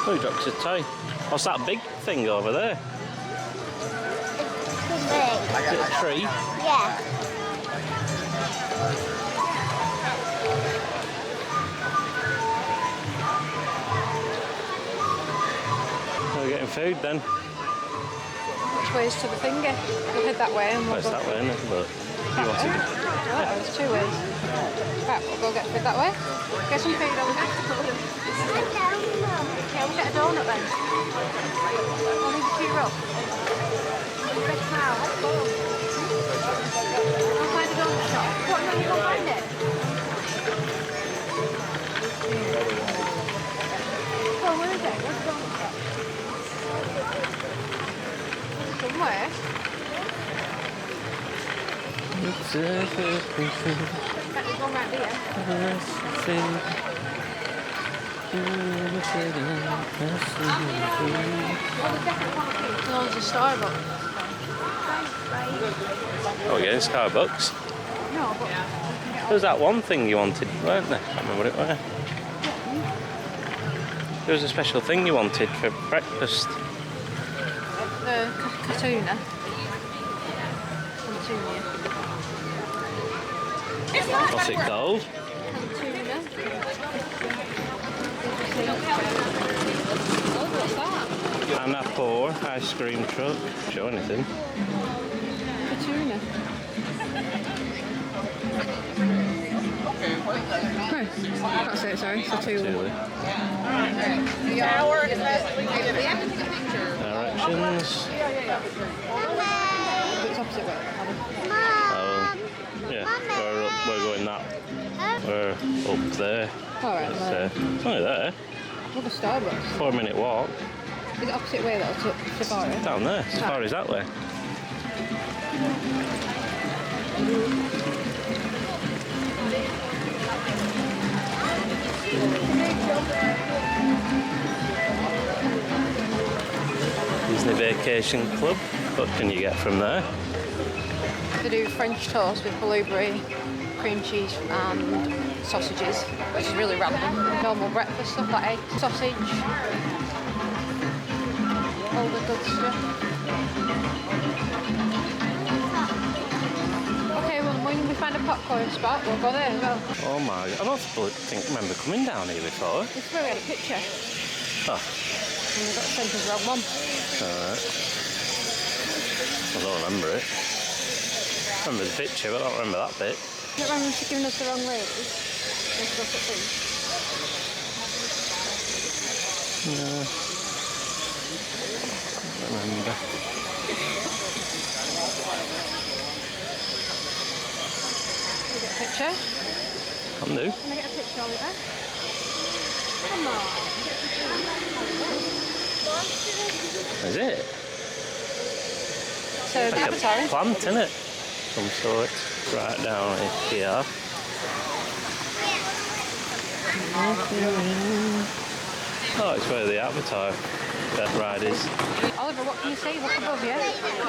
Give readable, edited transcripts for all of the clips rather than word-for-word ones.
Oh, he dropped his toy. What's that big thing over there? Big. Is it a tree? Yeah. We're getting food then. Which way is to the finger? We'll head that way and we'll Well, it's go. that way, isn't it? But you want to do. Oh, there's 2 ways. Right, we'll go get food that way. Get some food over there. Yeah, we'll get a donut then. We'll leave the 2 roll. Big cow, let's go. I'll find a donut shop. What, no, you can't find it? Oh, where is it? Where's the donut shop? Somewhere. There's one right there. Oh, there's a Starbucks. Oh, yeah, Starbucks. No, but There was that one thing you wanted, weren't there? I can't remember what it was. There was a special thing you wanted for breakfast. the Katuna. What's it called? Katuna. Anapor ice cream truck. Show anything. Katuna. No, can't say it, sorry. It's a two. Directions. It's opposite way. Yeah, we're going that. We're up there. Alright, It's only there. look at Starbucks. 4-minute walk. Is it opposite way though to Safari? Down there. Safari's that way. Disney Vacation Club. What can you get from there? They do French toast with blueberry, cream cheese and sausages, which is really random. Normal breakfast stuff like egg, sausage, all the good stuff. Okay, well when we find a popcorn spot, we'll go there as well. Oh my, I don't remember coming down here before. This is where we had a picture. Oh, And we got sent us the wrong one. alright. I don't remember it. I remember the picture, but I don't remember that bit. I don't remember if giving us the wrong lady. Let's go put things. No. I don't remember. Can we get a picture? Can do. Can I get a picture, Oliver? Come on. Is it? So, the Like avatar. a plant, isn't it? Some sort. Right down here. Oh, it's where the Avatar ride is. Oliver, what can you see? Look above you.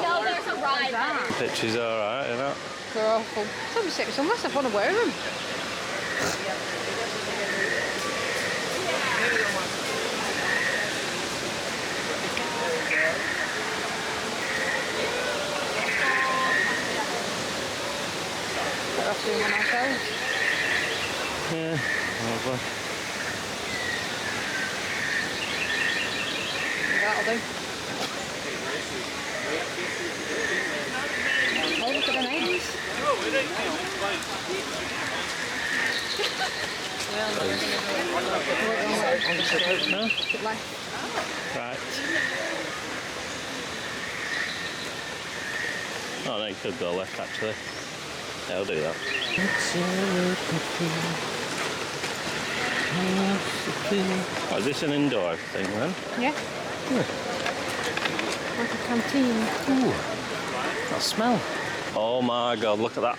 No, there's a ride. The picture's alright, isn't it? They're awful. Some six, unless I want to wear them. Better off doing one ourselves. Yeah, lovely. That'll do. Oh, look at the names. No? Good life. Right. Oh no, you could go left actually. Yeah, I'll do that. Oh, is this an indoor thing then? Yeah. Like a canteen. Ooh, that smell. Oh my god, look at that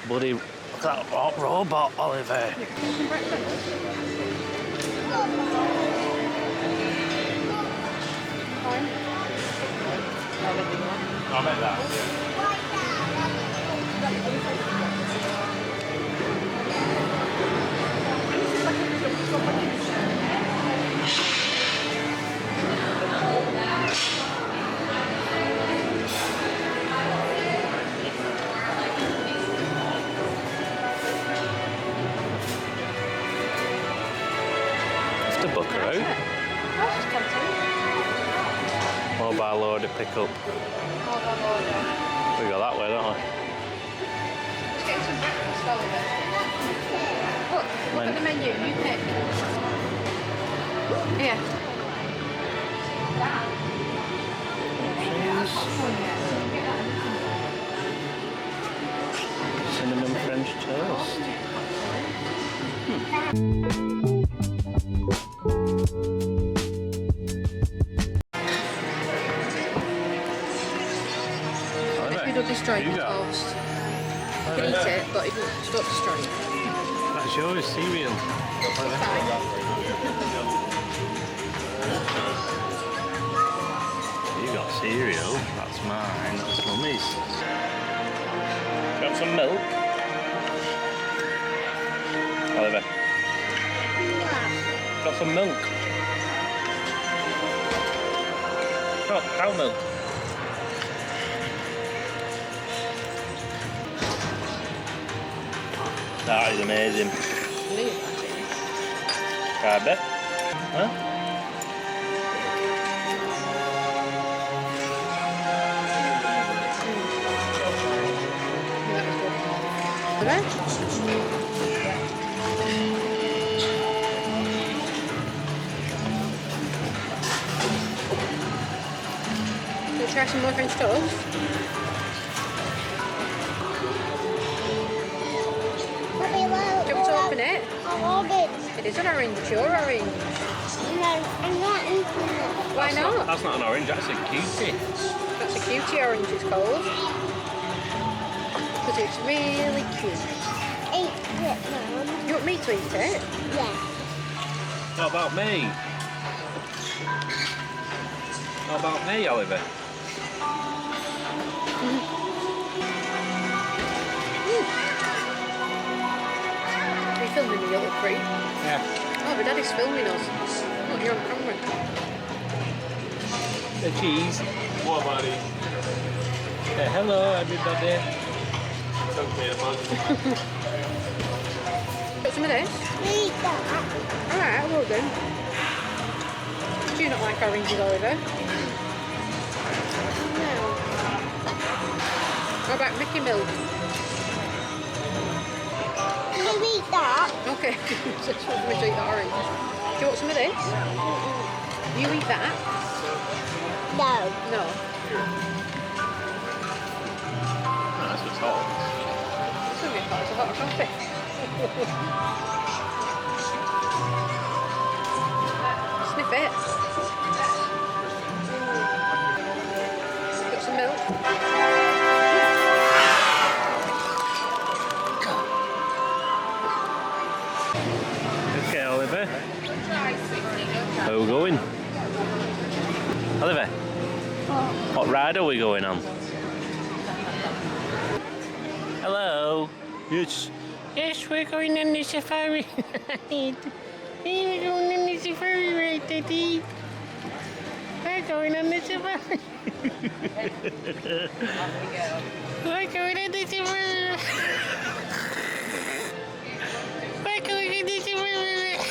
bloody, look at that hot robot, Oliver. Some breakfast. Fine. I'll bet that. her out. That's just tempting. Mobile order pickup. Mobile order. We go that way, don't we? Let's get some breakfast, Oliver. Look at the menu. You pick. Here. Cinnamon French toast. If you don't destroy the toast. You can eat it, but if you don't destroy it. That's yours, cereal. You got cereal, that's mine, that's mummy's. Got some milk? Oliver. Got some milk? Oh, cow milk. That is amazing. Try a bit. Huh? Let's try some more French toast. Do you want me to open it? It is an orange, your orange. I'm not eating it. Why not? That's not an orange, that's a cutie. That's a cutie orange, it's called. Because it's really cute. Eat it, Mum. You want me to eat it? Yeah. What about me? What about me, Oliver? Are you filming me, you little creep? Yeah. Oh, but Daddy's filming us. Look, you're on camera. The cheese. What, buddy? Hello, everybody. Got some of this? Eat that. Alright, I will do. Do you not like oranges, Oliver? No. What about Mickey Milk? Can you eat that? Okay, so just want me to eat the orange. Do you want some of this? You eat that? No. No. That's what's hot. It's going to be hot as a hot coffee. Sniff it. Got some milk? Okay, Oliver. Where are we going? Oliver, what ride are we going on? Hello. Yes. Yes, we're going on the safari ride. We're going on the safari ride, Daddy. We're going on the safari. We're going on the safari ride. We're going on the safari ride.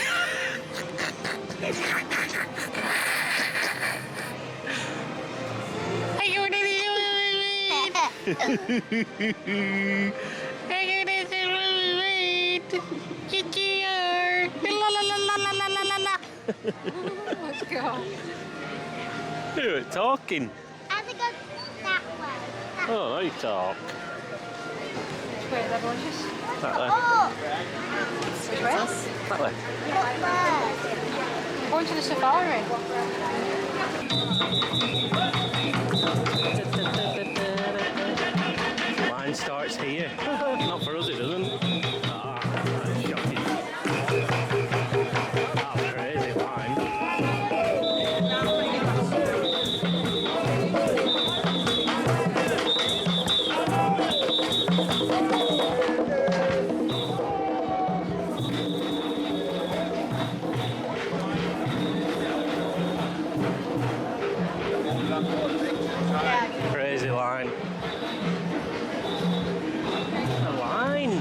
We're going on the safari ride. Let's go. You're talking. I have to go that way. Oh, now you talk. Which way are the bushes? That way. Oh, Which way? That way. look there. We're going to the safari. Line starts here. Not for us, it doesn't. Ah, that's shocking. That's crazy line. Crazy line. The line.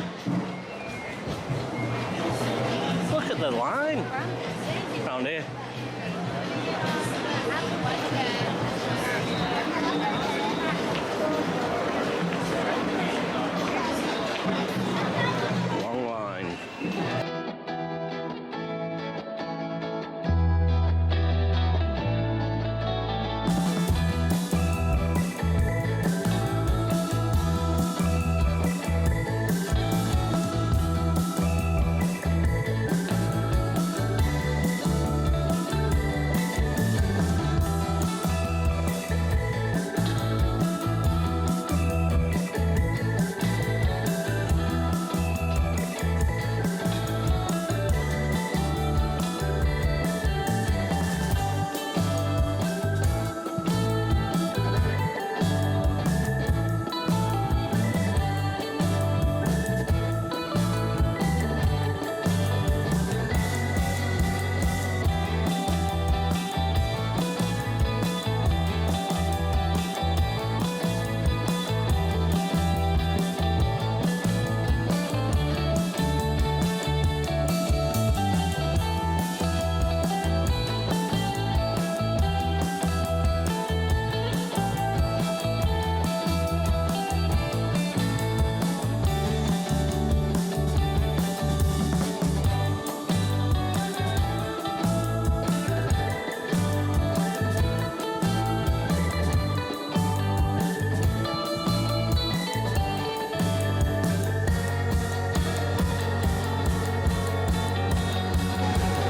Look at the line. Oh, around here. Long line.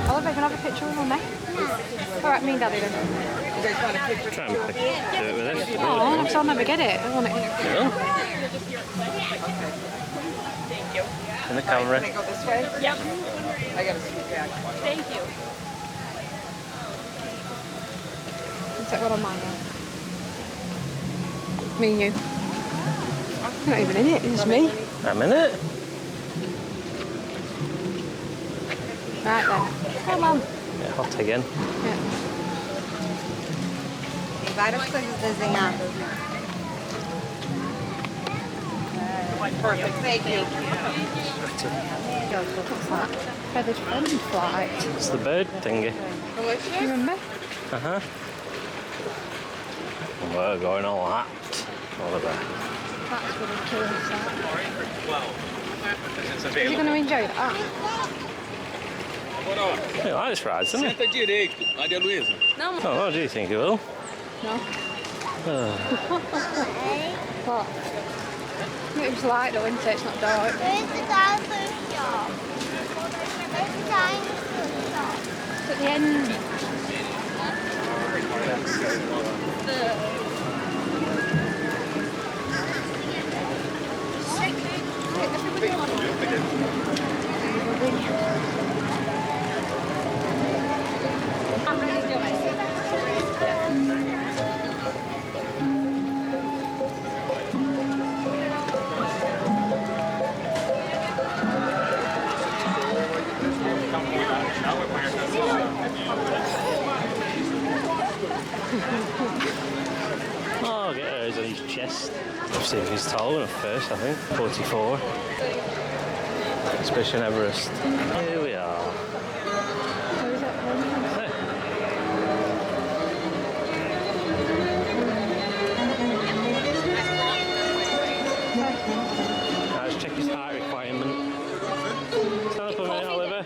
Oliver, can I have a picture with me? Alright, me and Daddy then. Try and do it with this. Oh, I'll never get it. I want it. Yeah. In the camera. Can I go this way? Yep. I got a scoot back. Thank you. Take one on mine now. Me and you. You're not even in it, it's me. I'm in it. Right then. Come on. Yeah, hot again. Yeah. Tem várias coisas desenhadas. Perfect, thank you. What's that? Feathered friend flight. It's the bird thingy. You remember? Uh-huh. We're going all that over there. That's ridiculous. Are you going to enjoy that? You like this ride, isn't it? Senta direito, Maria Luísa. Oh, what do you think it will? No. What? It was light though, isn't it? It's not dark. Where's the dinosaur shop? Where's the dinosaur shop? It's at the end. Oh, get hers on his chest. Let's see if he's tall enough first, I think. 44. Expedition Everest. Here we are. Hey. Let's check his height requirement. Stand up a minute, Oliver.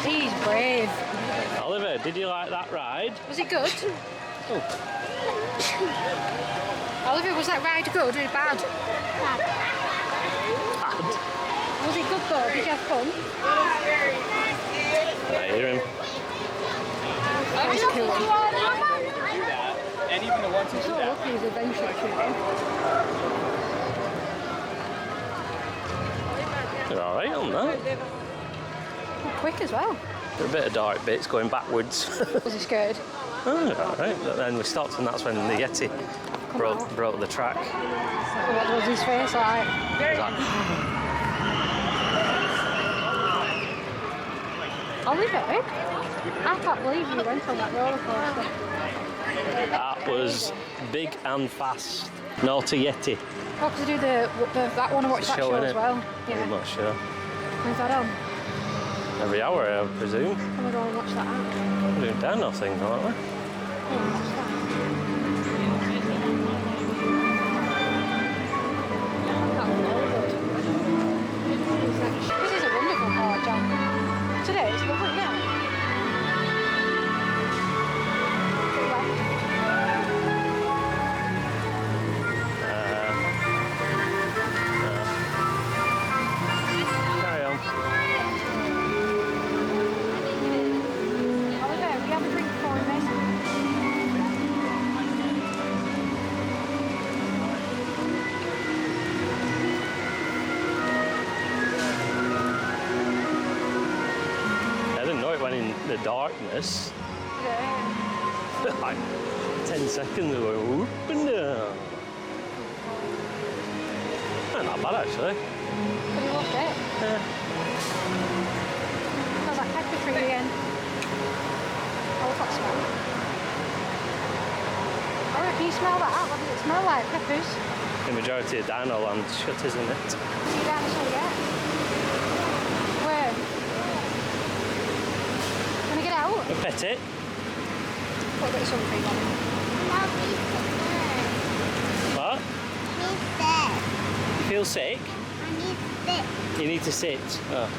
He's brave. Oliver, did you like that ride? Was it good? Oh, Oliver, was that ride good or bad? bad. Was it good though? Did you have fun? I hear him. That was cool. And even the ones who So lucky he's adventure shooting. You're alright on that. Quick as well. A bit of dark bits going backwards. Was he scared? Oh, alright. But then we stopped and that's when the Yeti broke the track. So what was his face like? It was like, Oliver? I can't believe you went on that roller coaster. That was big and fast. Naughty Yeti. Oh, because I do that one, I watch that Show, show innit? as well. Yeah. I'm not sure. When's that on? Every hour, I presume. Can we go and watch that out? We're doing dino things, aren't we? Oh, what's that? That was very good. This is a wonderful car, John. Today it's lovely, yeah. Carry on. Oliver, we have a drink for him, mate. I didn't know it went in the darkness. Yeah. Like 10 seconds ago, whoop and down. Not bad actually. But he loved it. Yeah. Smells like pepper tree again. Oh, what's that smell? Oh, can you smell that? What does it smell like? Peppers? The majority of Dino Land's shut, isn't it? See you dinosaur yet? Where? Wanna get out? A pet it. Put a bit of sun cream on him. What? You feel sick? You need to sit. Oh.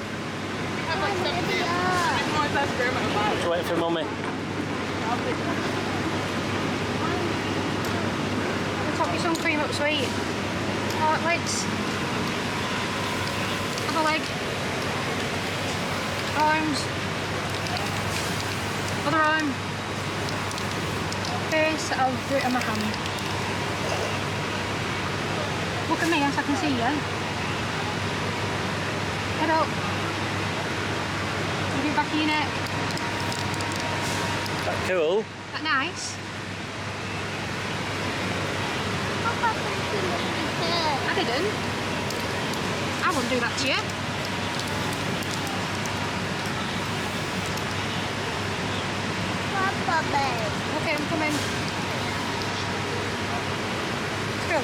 Just waiting for mummy. Top your sun cream up, sweet. Oh, legs. Have a leg. Arms. Other arm. Face. I'll do it on my hand. Look at me so I can see you. Head up. Give it back of your neck. That cool? That nice? I didn't. I wouldn't do that to you. Okay, I'm coming. Go.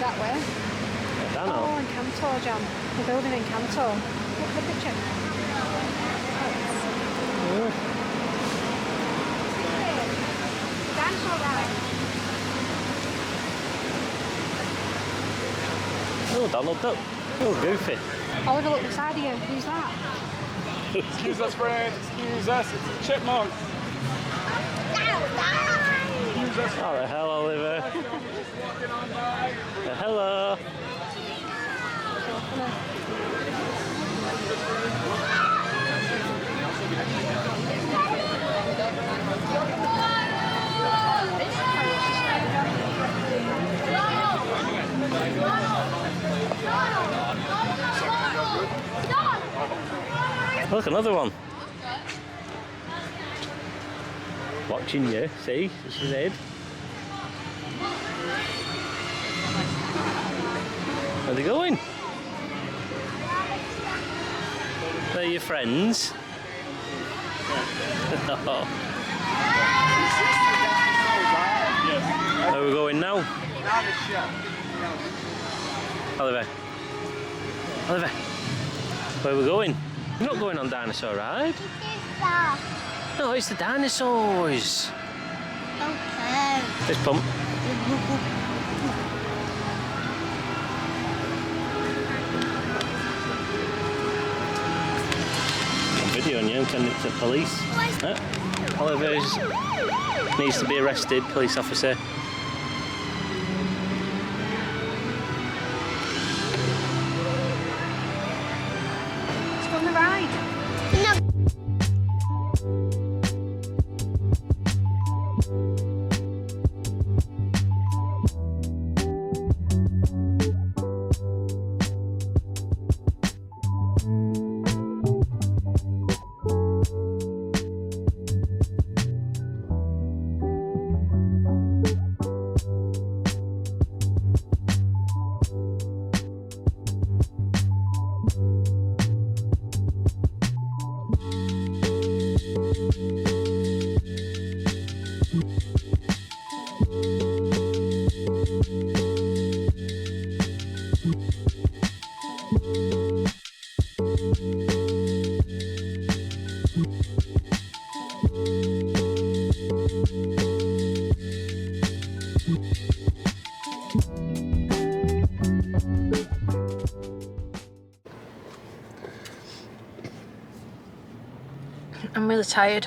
That way. I don't know. Oh, in Cantor, John. The building in Cantor. Look at the picture. Dinosaur ride. Oh, Donald Duck. Oh, Goofy. Oliver, look beside you. Who's that? Excuse us, friends. Excuse us. It's a chipmunk. Excuse us. Oh, the hell, Oliver. Hello. Look, another one. Watching you, see? This is Ed. Where are they going? They're your friends. Oh. Where are we going now? Oliver. Oliver. Where are we going? We're not going on dinosaur ride. No, it's the dinosaurs. Okay. This pump. Video on you and send it to police. Oliver needs to be arrested, police officer. Let's go on the ride. I'm really tired.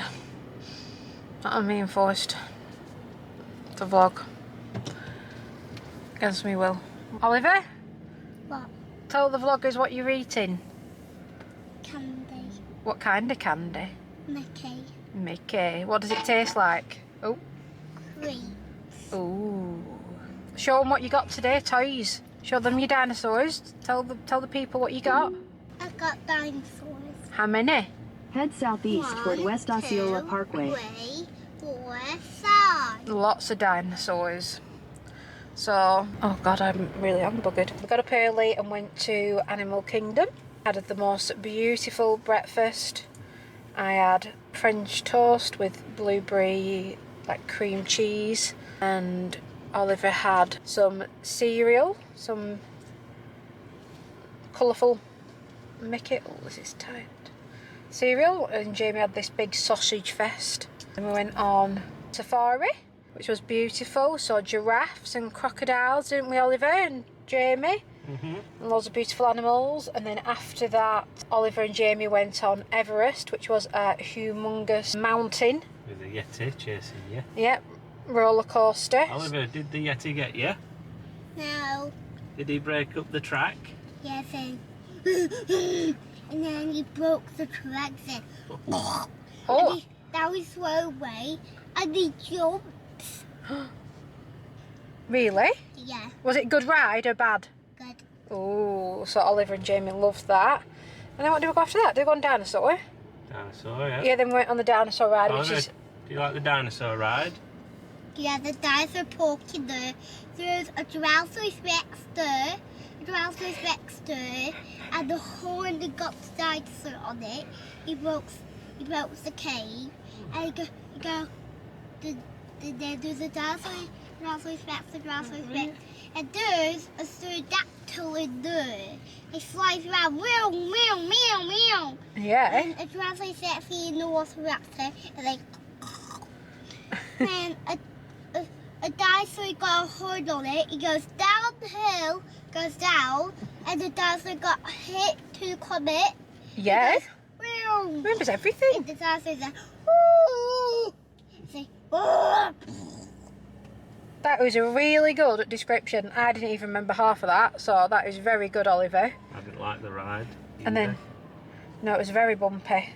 I'm being forced to vlog against me will. Oliver, What? tell the vloggers what you're eating. Candy. What kind of candy? Mickey. Mickey. What does it taste like? Oh. Grapes. Ooh. Show them what you got today, toys. Show them your dinosaurs. Tell the people what you got. I got dinosaurs. How many? Head southeast toward West Osceola 2, Parkway. 3, 4, 5. Lots of dinosaurs. So, oh god, I'm really buggered. We got up early and went to Animal Kingdom. Had the most beautiful breakfast. I had French toast with blueberry, like cream cheese, and Oliver had some cereal, some colourful Mickey. Oh, this is tight. Cereal, and Jamie had this big sausage fest. And we went on safari, which was beautiful. Saw giraffes and crocodiles, didn't we, Oliver and Jamie? And loads of beautiful animals. And then after that, Oliver and Jamie went on Everest, which was a humongous mountain. With the Yeti chasing you. Yep, roller coaster. Oliver, did the Yeti get you? No. Did he break up the track? Yes, and then he broke the tracks and Oh, that was so away and he jumps. really? Yeah, Was it a good ride or bad? good. Oh, so Oliver and Jamie loved that. And then what did we go after that? Did we go on dinosaur? Dinosaur, yeah. Yeah, then we went on the dinosaur ride, which Oliver, is... do you like the dinosaur ride? Yeah, the dinosaur poking there. There's a Tyrannosaurus Rex there, a Tyrannosaurus Rex there, and the horn that got the dinosaur on it. He broke the cave, and then there's a Tyrannosaurus Rex, the Tyrannosaurus Rex, and there's a pterodactyl in there. It flies around, meow, meow, meow, meow. Yeah. And a Tyrannosaurus Rex in the Velociraptor, and like, and a dinosaur got a horn on it. He goes down the hill, goes down, and the dinosaur got hit to the comet. Yeah. Meow. Remembers everything. And the dinosaur's like, ooh. It's like, ooh. That was a really good description. I didn't even remember half of that, so that is very good, Oliver. I didn't like the ride. And then, no, it was very bumpy,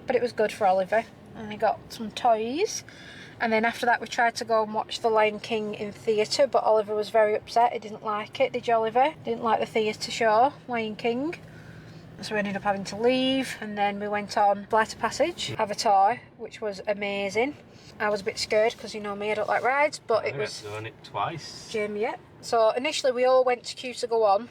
but it was good for Oliver. And he got some toys. And then after that, we tried to go and watch The Lion King in theatre, but Oliver was very upset. He didn't like it, did you, Oliver? Didn't like the theatre show, Lion King. So we ended up having to leave, and then we went on Flight of Passage, Avatar, which was amazing. I was a bit scared because, you know me, I don't like rides, but it was... I've done it twice. Jamie, yeah. So initially we all went to queue to go on,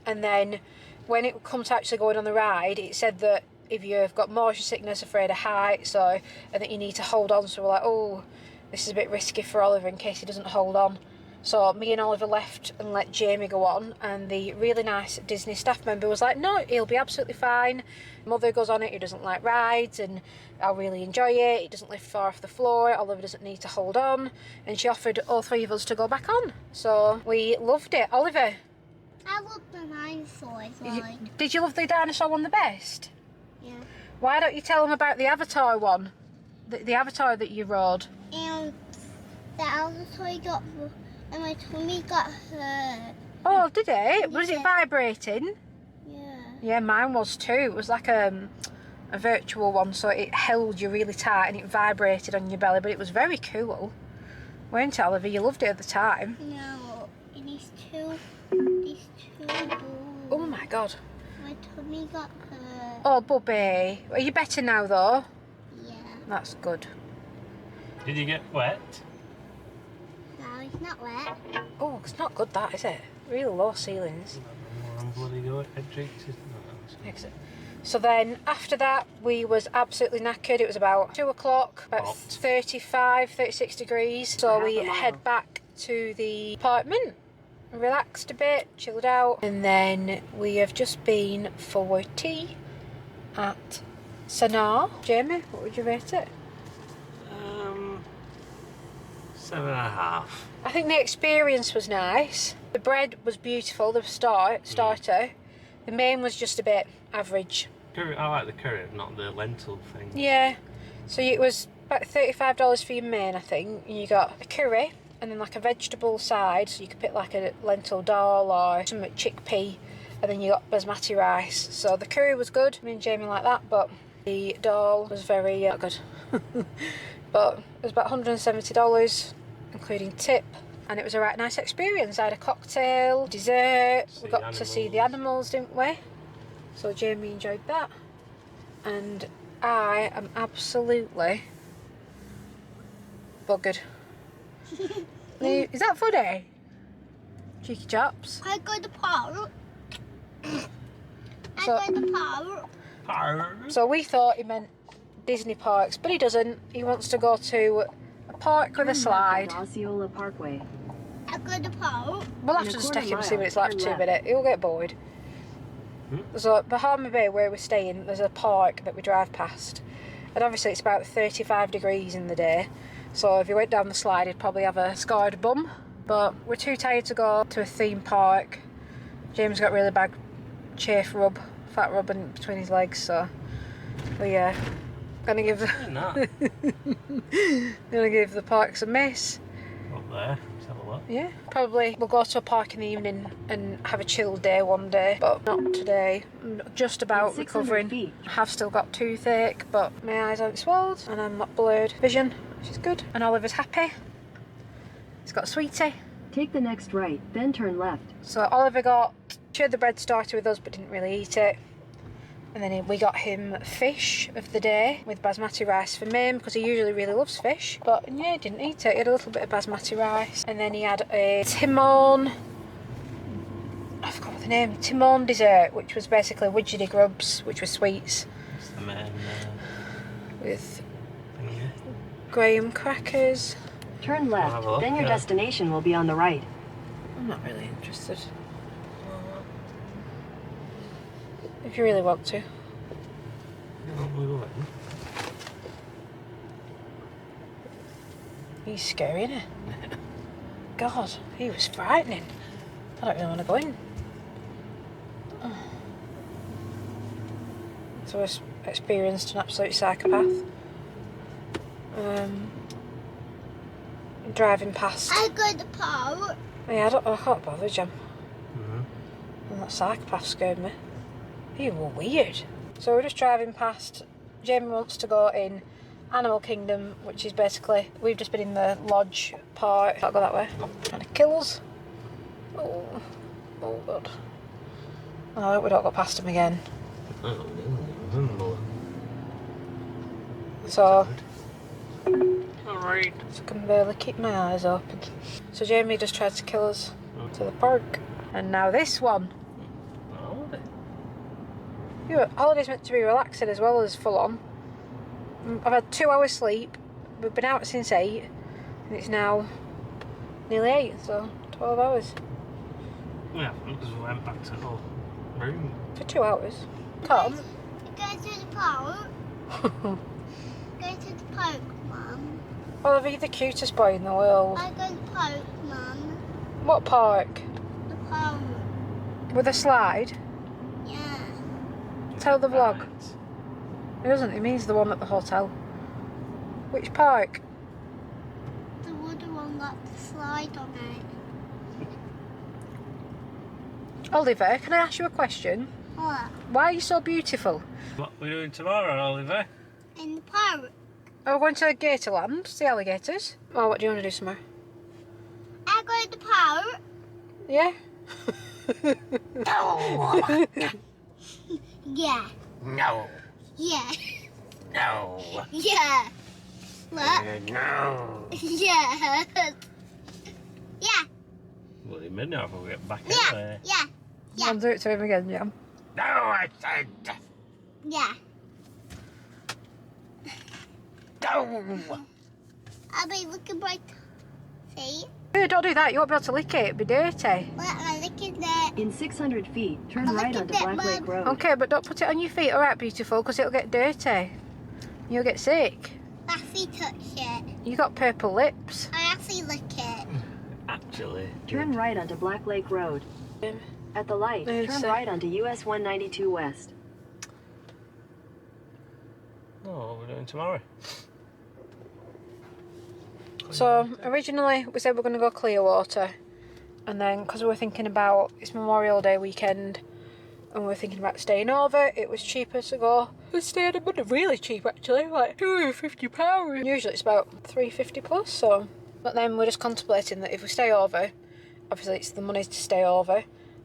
and then when it comes to actually going on the ride, it said that if you've got motion sickness, afraid of heights, and that you need to hold on. So we're like, oh, this is a bit risky for Oliver in case he doesn't hold on. So me and Oliver left and let Jamie go on, and the really nice Disney staff member was like, no, he'll be absolutely fine. Mother goes on it, who doesn't like rides, and I'll really enjoy it. It doesn't lift far off the floor. Oliver doesn't need to hold on. And she offered all three of us to go back on. So we loved it. Oliver, I love the dinosaurs. Like, did you love the dinosaur one the best? yeah. Why don't you tell them about the Avatar one? The Avatar that you rode. And the dinosaur got, and my tummy got hurt. Oh, did it? Was it vibrating? Yeah. Yeah, mine was too. It was like a virtual one, so it held you really tight and it vibrated on your belly, but it was very cool. Weren't it, Oliver? You loved it at the time. No, and these two balls. Oh my god. My tummy got hurt. Oh, Bubby. Are you better now, though? Yeah. That's good. Did you get wet? No, it's not wet. Oh, it's not good, that, is it? Really low ceilings. I'm bloody good. Head drinks. Exit. So then, after that, we was absolutely knackered. It was about 2 o'clock, about Hot. 36 degrees. So we head back to the apartment, relaxed a bit, chilled out. And then we have just been for tea at Sanaa. Jamie, what would you rate it? 7.5. I think the experience was nice. The bread was beautiful, the starter. The main was just a bit average. Curry, I like the curry, not the lentil thing. Yeah. So it was about $35 for your main, I think. And you got a curry and then like a vegetable side. So you could pick like a lentil dal or some chickpea. And then you got basmati rice. So the curry was good. Me and Jamie like that, but the dal was very not good. But it was about $170, including tip. And it was a right nice experience. I had a cocktail, dessert. We got to see the animals, didn't we? So Jamie enjoyed that. And I am absolutely buggered. Is that funny? Cheeky chaps. I go to park. I So- go to park. So we thought he meant Disney parks, but he doesn't. He wants to go to a park with a slide. Osceola Parkway. I go to park. We'll have In to a just quarter take him and see mile, what it's like for turn 2 left. minutes. He'll get bored. So at Bahama Bay, where we're staying, there's a park that we drive past. And obviously it's about 35 degrees in the day. So if you went down the slide, you'd probably have a scarred bum. But we're too tired to go to a theme park. James got really bad fat rub in between his legs, so we're gonna give the parks a miss. Up there, let's have a look. Yeah, probably we'll go to a park in the evening and have a chill day one day, but not today. I'm just about 600 recovering. feet. I have still got toothache, but my eyes aren't swelled and I'm not blurred vision, which is good. And Oliver's happy. He's got a sweetie. Take the next right, then turn left. So Oliver shared the bread starter with us but didn't really eat it. And then we got him fish of the day with basmati rice for him because he usually really loves fish. But yeah, he didn't eat it. He had a little bit of basmati rice. And then he had a timon, I forgot what the name, timon dessert, which was basically widgety grubs, which were sweets. It's the main With thingy. graham crackers. Turn I'll have left, a look, then your yeah. destination will be on the right. I'm not really interested. If you really want to. He's scary, isn't he? God, he was frightening. I don't really want to go in. So I experienced an absolute psychopath. Driving past. I go to park. Yeah, I can't bother, Jim. Mm-hmm. And that psychopath scared me. You were weird. So we're just driving past. Jamie wants to go in Animal Kingdom, which is basically, we've just been in the lodge part. Can't go that way. Trying to kill us. Oh God. I hope we don't go past him again. So Alright. I can barely keep my eyes open. So Jamie just tried to kill us to the park. And now this one. Your holiday's meant to be relaxing as well as full on. I've had 2 hours sleep. We've been out since 8 and it's now nearly 8, so 12 hours. Yeah, because we went back to the room. For 2 hours. Come. Go to the park. Go to the park, Mum. Oliver, you're the cutest boy in the world. I go to the park, Mum. What park? The park. With a slide? Yeah. Tell the vlog. Right. It doesn't, it means the one at the hotel. Which park? The wooden one got the slide on it. Oliver, can I ask you a question? What? Why are you so beautiful? What are we doing tomorrow, Oliver? In the park. Oh, we're going to Gatorland, see alligators. Oh, what do you want to do, Summer? I go to the park. Yeah? Yeah. No. Yeah. No. Yeah. Look. No. Yeah. Yeah. Well, in midnight we'll get back Yeah. anyway. Yeah. Yeah. I'll do it to him again, yeah. No, I said Yeah. no. I'll be looking right. See? Hey, don't do that, you won't be able to lick it, it'll be dirty. Look, I'm looking at. In 600 feet, turn Look right at onto that, Black Lake Mum. Road. Okay, but don't put it on your feet, alright, beautiful, because it'll get dirty. You'll get sick. Actually touch it. You got purple lips. I actually lick it. Actually. Turn right onto Black Lake Road. At the light, There's turn a- right onto US 192 West. No, we're doing tomorrow. So originally we said we're going to go Clearwater, and then because we were thinking about it's Memorial Day weekend and we were thinking about staying over, it was cheaper to go and stay at a Monday. Really cheap actually, like £250. Usually it's about £350 plus. So, but then we're just contemplating that if we stay over, obviously it's the money to stay over,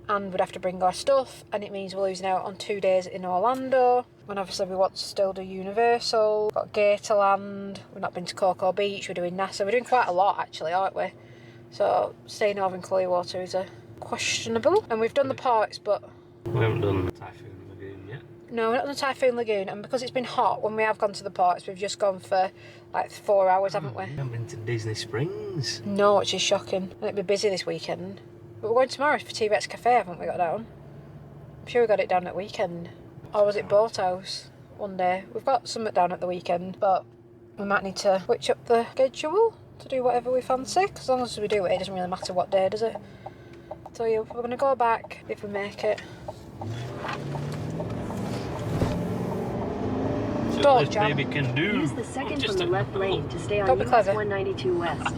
and we'd have to bring our stuff, and it means we're losing out on 2 days in Orlando. And obviously we want to still do Universal, got Gatorland, we've not been to Cocoa Beach, we're doing NASA, we're doing quite a lot actually, aren't we? So staying over in Clearwater is a questionable. And we've done the parks, but... We haven't done Typhoon Lagoon yet. No, we're not done Typhoon Lagoon, and because it's been hot, when we have gone to the parks, we've just gone for like 4 hours, haven't we? We haven't been to Disney Springs. No, which is shocking. And it'll be busy this weekend. But we're going tomorrow for T-Rex Cafe, haven't we got down? I'm sure we got it down at weekend. Or was it Boathouse one day? We've got something down at the weekend, but we might need to switch up the schedule to do whatever we fancy. Because as long as we do it, it doesn't really matter what day, does it? So yeah, we're going to go back if we make it. So Don't this jam. baby can do. Use the second just from the a- left lane to stay on Don't be US clever. 192 West.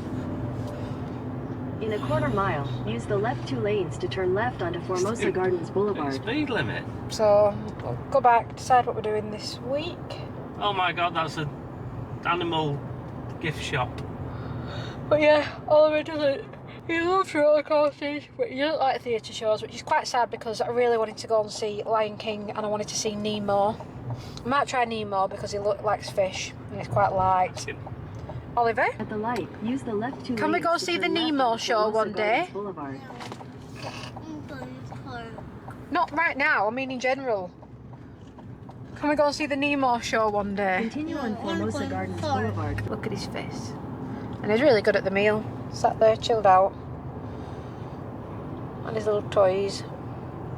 In a quarter mile, use the left 2 lanes to turn left onto Formosa Gardens Boulevard. Speed limit. So we'll go back, decide what we're doing this week. Oh my god, that's an animal gift shop. But yeah, Oliver doesn't. He loves roller coasters, but he doesn't like theatre shows, which is quite sad because I really wanted to go and see Lion King and I wanted to see Nemo. I might try Nemo because he likes fish and it's quite light. Oliver, At the light, use the left 2 Can we lanes go to see turn the left Nemo onto show Formosa one day? Gardens Boulevard. I'm going home. not right now, I mean in general. Can we go and see the Nemo show one day? Continue on Formosa going Gardens home. Boulevard. Look at his face. And he's really good at the meal. Sat there, chilled out. And his little toys.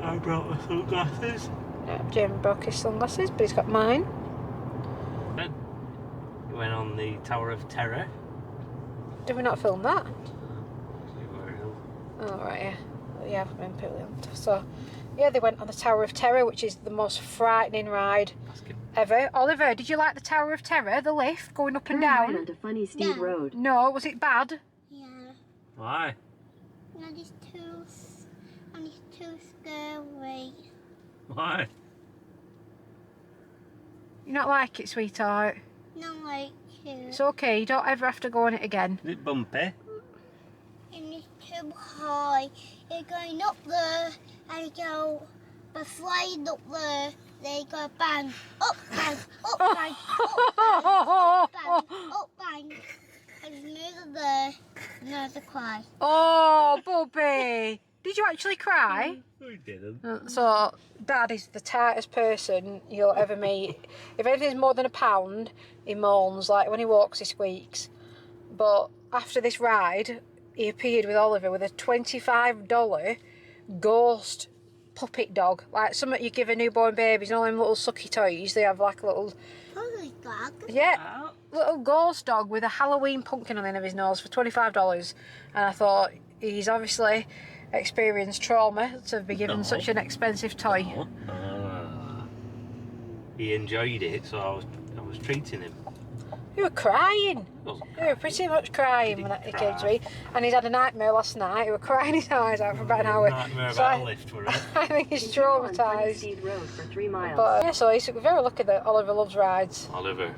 I brought my sunglasses. Yeah, Jamie broke his sunglasses, but he's got mine. Then we went on the Tower of Terror. Did we not film that? We were ill. Oh, right, yeah. Yeah, I've been putting on. So, yeah, they went on the Tower of Terror, which is the most frightening ride That's good. ever. Oliver, did you like the Tower of Terror, the lift, going up and Turn right down? onto Funny Steve No. Road. No, was it bad? Yeah. Why? And it's too scary. Why? You not like it, sweetheart? Not like you. It's okay, you don't ever have to go on it again. Is it bumpy? And it's too high. You're going up there and you go by sliding up there. They go bang, up bang, up bang, up bang, up bang. And it's moving there. And there's a cry. Oh, Bubby! Did you actually cry? We didn't. So, Dad is the tightest person you'll ever meet. If anything's more than £1, he moans. Like when he walks, he squeaks. But after this ride, he appeared with Oliver with a $25 ghost puppet dog. Like something you give a newborn babies, all them little sucky toys. They have like a little, Probably dog. yeah, little ghost dog with a Halloween pumpkin on the end of his nose for $25. And I thought, he's obviously experienced trauma to be given No. such an expensive toy. He enjoyed it, so I was treating him. You were crying. Wasn't You were pretty much crying when he came to me. And he's had a nightmare last night. He was crying his eyes out for about an hour. Nightmare So about a lift, were it? I think he's Continue on Funny traumatised. Steve Road for 3 miles. But yeah, so he's very lucky that Oliver loves rides. Oliver,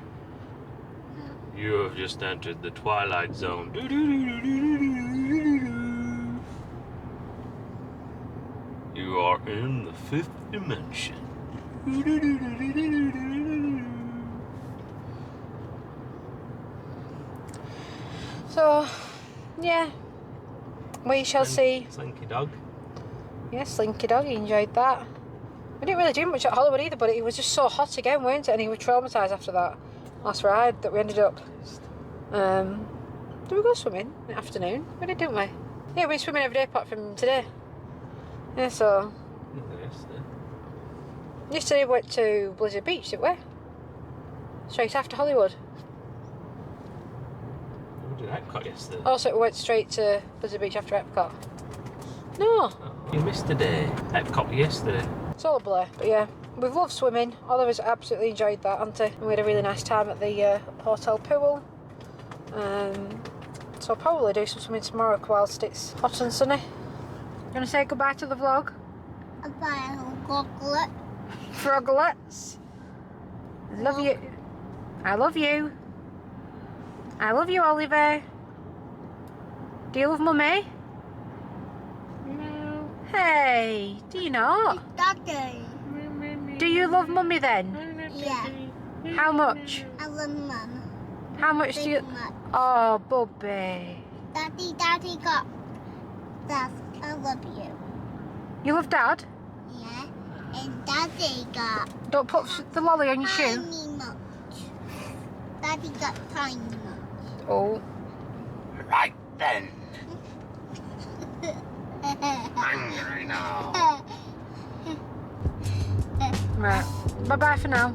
you have just entered the Twilight Zone. You are in the 5th dimension. So, yeah, we shall see. Slinky dog. Yeah, Slinky Dog, he enjoyed that. We didn't really do much at Hollywood either, but it was just so hot again, weren't it? And he was traumatised after that last ride that we ended up. Did we go swimming in the afternoon? We did, didn't we? Yeah, we went swimming every day apart from today. Yeah, so yesterday we went to Blizzard Beach, didn't we? Straight after Hollywood. We did Epcot yesterday. Also, we went straight to Blizzard Beach after Epcot. No, Oh, you missed a day. Epcot yesterday. it's all a blur, but yeah. we've loved swimming. Oliver's absolutely enjoyed that, hasn't he? And we had a really nice time at the hotel pool. So I'll probably do some swimming tomorrow whilst it's hot and sunny. You want to say goodbye to the vlog? Bye, Goglet. Froglets. Love you. I love you. I love you, Oliver. Do you love Mummy? No. Hey, do you not? Daddy. Do you love Mummy then? Yeah. How much? I love Mum. How much do you... Big much. Oh, Bubby. Daddy got that. I love you. You love Dad? Yeah. And Daddy got Don't put the lolly on your shoe. tiny much. Daddy got tiny much. Oh. Right then. Hungry now. Right. Bye-bye for now.